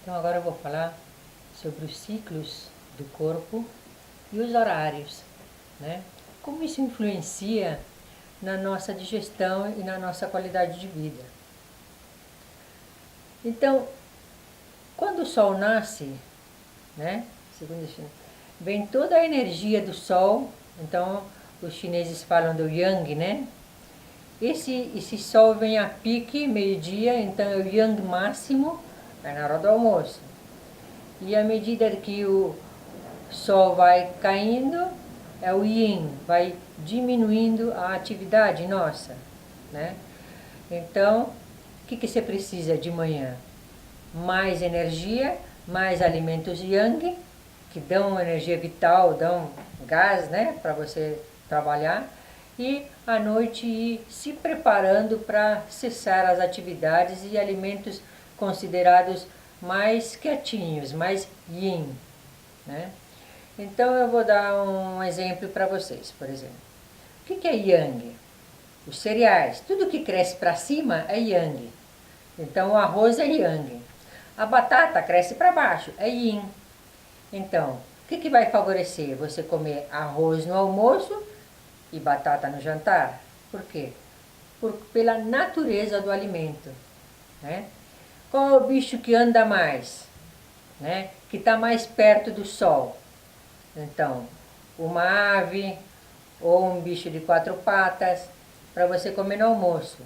Então agora eu vou falar sobre os ciclos do corpo e os horários, né? Como isso influencia na nossa digestão e na nossa qualidade de vida. Então, quando o sol nasce, né? Vem toda a energia do sol. Então, os chineses falam do yang, né? Esse sol vem a pique, meio-dia, então é o yang máximo, é na hora do almoço. E à medida que o sol vai caindo, é o yin, vai diminuindo a atividade nossa, né? Então, o que você precisa de manhã? Mais energia, mais alimentos yang, que dão energia vital, dão gás, né, para você trabalhar. E à noite ir se preparando para cessar as atividades e alimentos considerados mais quietinhos, mais yin, né? Então eu vou dar um exemplo para vocês, por exemplo. O que é yang? Os cereais, tudo que cresce para cima é yang. Então o arroz é yang. A batata cresce para baixo, é yin. Então, o que vai favorecer você comer arroz no almoço e batata no jantar? Por quê? Pela natureza do alimento, né? Qual é o bicho que anda mais, né? Que está mais perto do sol? Então, uma ave ou um bicho de 4 patas para você comer no almoço.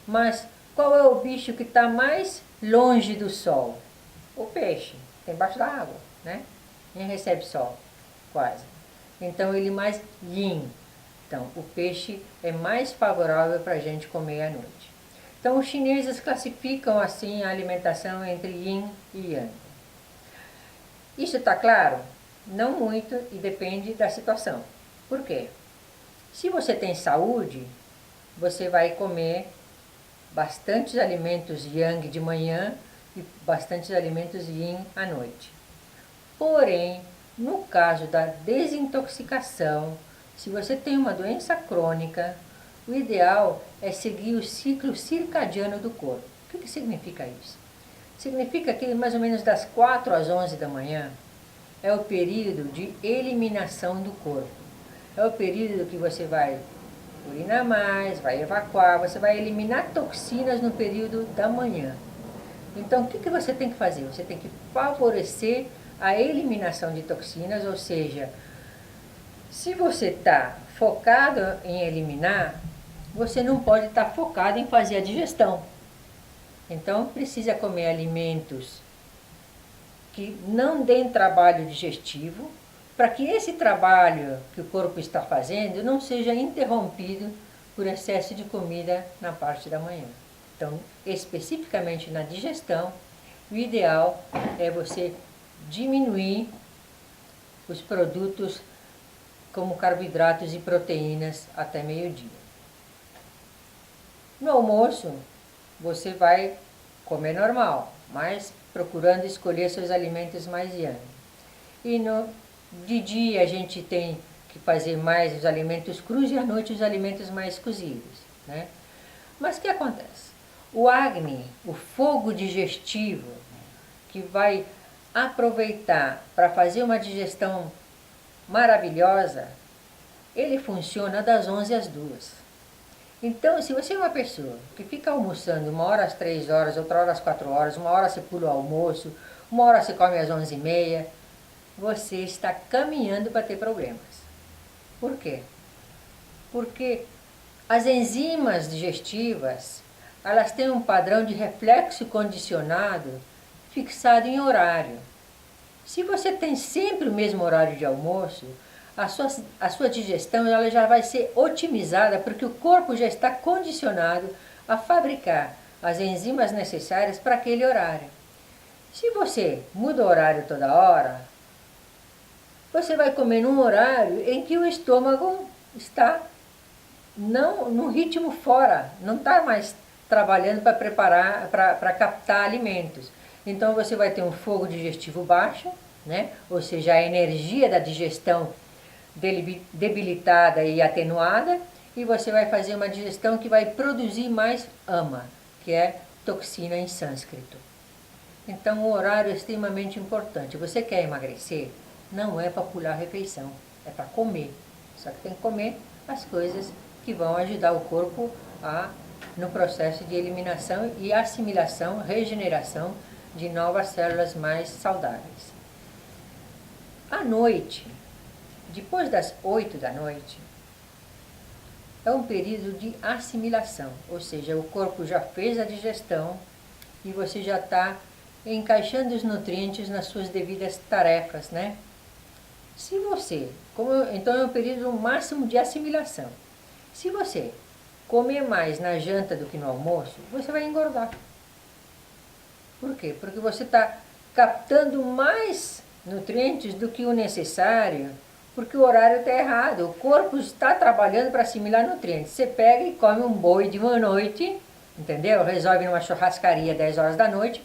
Mas qual é o bicho que está mais longe do sol? O peixe, embaixo da água, né? Nem recebe sol, quase. Então ele mais yin. Então o peixe é mais favorável para a gente comer à noite. Então os chineses classificam assim a alimentação entre yin e yang. Isso está claro? Não muito e depende da situação. Por quê? Se você tem saúde, você vai comer bastantes alimentos yang de manhã e bastantes alimentos yin à noite. Porém, no caso da desintoxicação, se você tem uma doença crônica, o ideal é seguir o ciclo circadiano do corpo. O que significa isso? Significa que mais ou menos das 4 às 11 da manhã é o período de eliminação do corpo. É o período que você vai urinar mais, vai evacuar, você vai eliminar toxinas no período da manhã. Então, o que você tem que fazer? Você tem que favorecer a eliminação de toxinas, ou seja, se você está focado em eliminar, você não pode estar focado em fazer a digestão. Então, precisa comer alimentos que não deem trabalho digestivo, para que esse trabalho que o corpo está fazendo não seja interrompido por excesso de comida na parte da manhã. Então, especificamente na digestão, o ideal é você diminuir os produtos como carboidratos e proteínas até meio-dia. No almoço, você vai comer normal, mas procurando escolher seus alimentos mais yang. E de dia a gente tem que fazer mais os alimentos crus e à noite os alimentos mais cozidos, né? Mas o que acontece? O Agni, o fogo digestivo, que vai aproveitar para fazer uma digestão maravilhosa, ele funciona das 11 às 2. Então, se você é uma pessoa que fica almoçando uma hora às 3 horas, outra hora às 4 horas, uma hora você pula o almoço, uma hora você come às 11h30, você está caminhando para ter problemas. Por quê? Porque as enzimas digestivas, elas têm um padrão de reflexo condicionado fixado em horário. Se você tem sempre o mesmo horário de almoço, a sua digestão ela já vai ser otimizada, porque o corpo já está condicionado a fabricar as enzimas necessárias para aquele horário. Se você muda o horário toda hora, você vai comer num horário em que o estômago está não num ritmo fora, não está mais trabalhando para preparar, para captar alimentos. Então você vai ter um fogo digestivo baixo, né? Ou seja, a energia da digestão debilitada e atenuada, e você vai fazer uma digestão que vai produzir mais ama, que é toxina em sânscrito. Então o horário é extremamente importante. Você quer emagrecer? Não é para pular a refeição, é para comer. Só que tem que comer as coisas que vão ajudar o corpo no processo de eliminação e assimilação, regeneração de novas células mais saudáveis. À noite, depois das 8 da noite, é um período de assimilação, ou seja, o corpo já fez a digestão e você já está encaixando os nutrientes nas suas devidas tarefas, né? Se você, então é um período máximo de assimilação. Se você comer mais na janta do que no almoço, você vai engordar. Por quê? Porque você está captando mais nutrientes do que o necessário, porque o horário está errado. O corpo está trabalhando para assimilar nutrientes. Você pega e come um boi de uma noite, entendeu? Resolve numa churrascaria 10 horas da noite,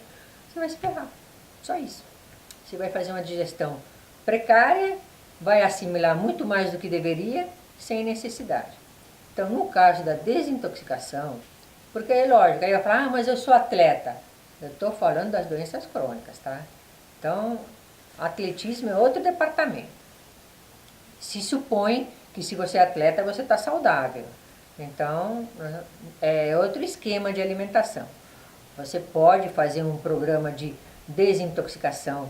você vai se ferrar. Só isso. Você vai fazer uma digestão precária, vai assimilar muito mais do que deveria, sem necessidade. Então, no caso da desintoxicação, porque é lógico, aí eu falo, mas eu sou atleta. Eu estou falando das doenças crônicas, tá? Então, atletismo é outro departamento. Se supõe que se você é atleta, você está saudável. Então, é outro esquema de alimentação. Você pode fazer um programa de desintoxicação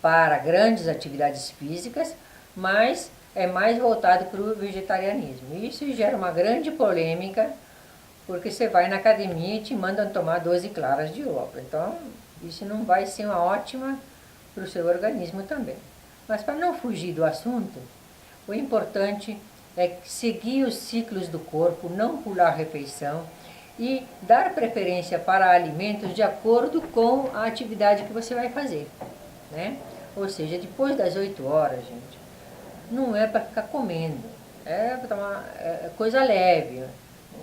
para grandes atividades físicas, mas é mais voltado para o vegetarianismo. Isso gera uma grande polêmica, porque você vai na academia e te mandam tomar 12 claras de ovo. Então, isso não vai ser uma ótima para o seu organismo também. Mas para não fugir do assunto, o importante é seguir os ciclos do corpo, não pular a refeição e dar preferência para alimentos de acordo com a atividade que você vai fazer, né? Ou seja, depois das 8 horas, gente, não é para ficar comendo, é para tomar coisa leve,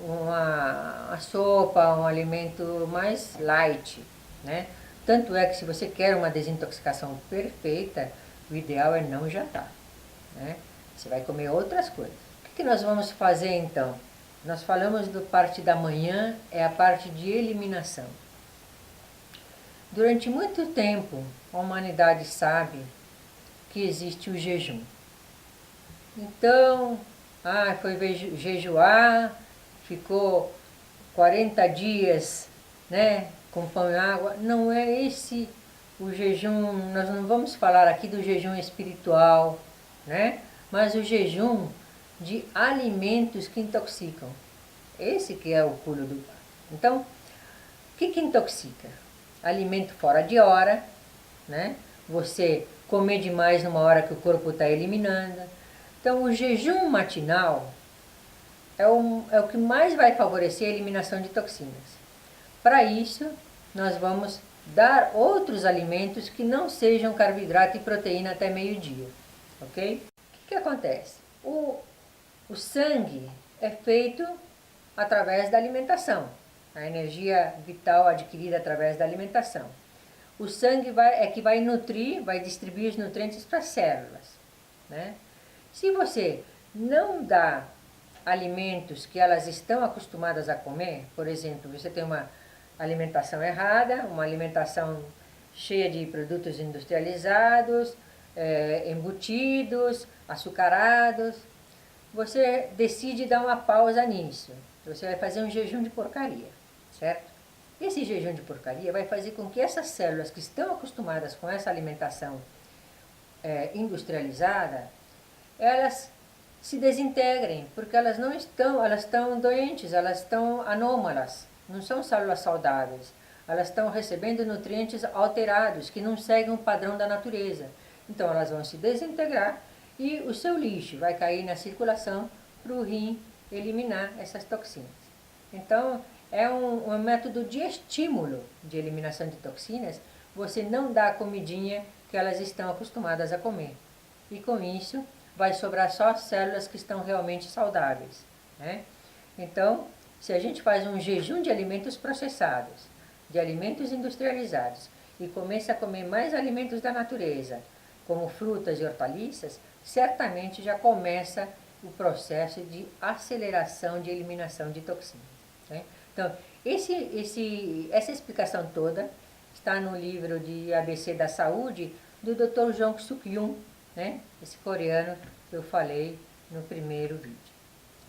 uma sopa, um alimento mais light, né? Tanto é que se você quer uma desintoxicação perfeita, o ideal é não jantar, né? Você vai comer outras coisas. O que nós vamos fazer então? Nós falamos da parte da manhã, é a parte de eliminação. Durante muito tempo, a humanidade sabe que existe o jejum. Então, foi jejuar, ficou 40 dias, né, com pão e água. Não é esse o jejum, nós não vamos falar aqui do jejum espiritual, né, mas o jejum de alimentos que intoxicam. Esse que é o pulo do gato. Então, o que intoxica? Alimento fora de hora, né? Você comer demais numa hora que o corpo está eliminando. Então, o jejum matinal é o que mais vai favorecer a eliminação de toxinas. Para isso, nós vamos dar outros alimentos que não sejam carboidrato e proteína até meio-dia, ok? O que acontece? O sangue é feito através da alimentação, a energia vital adquirida através da alimentação. O sangue que vai nutrir, vai distribuir os nutrientes para as células, né? Se você não dá alimentos que elas estão acostumadas a comer, por exemplo, você tem uma alimentação errada, uma alimentação cheia de produtos industrializados, embutidos, açucarados, você decide dar uma pausa nisso. Você vai fazer um jejum de porcaria, certo? Esse jejum de porcaria vai fazer com que essas células que estão acostumadas com essa alimentação industrializada, elas se desintegrem, porque elas estão doentes, elas estão anômalas, não são células saudáveis. Elas estão recebendo nutrientes alterados, que não seguem o padrão da natureza. Então elas vão se desintegrar e o seu lixo vai cair na circulação para o rim eliminar essas toxinas. Então, é um método de estímulo de eliminação de toxinas, você não dá a comidinha que elas estão acostumadas a comer. E com isso, vai sobrar só células que estão realmente saudáveis, né? Então, se a gente faz um jejum de alimentos processados, de alimentos industrializados, e começa a comer mais alimentos da natureza, como frutas e hortaliças, certamente já começa o processo de aceleração de eliminação de toxinas, né? Então, essa explicação toda está no livro de ABC da Saúde, do Dr. Jong Suk-yun, né? Esse coreano que eu falei no primeiro vídeo,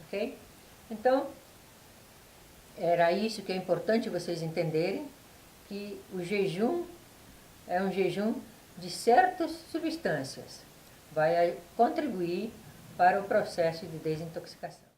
ok? Então, era isso que é importante vocês entenderem, que o jejum é um jejum de certas substâncias, vai contribuir para o processo de desintoxicação.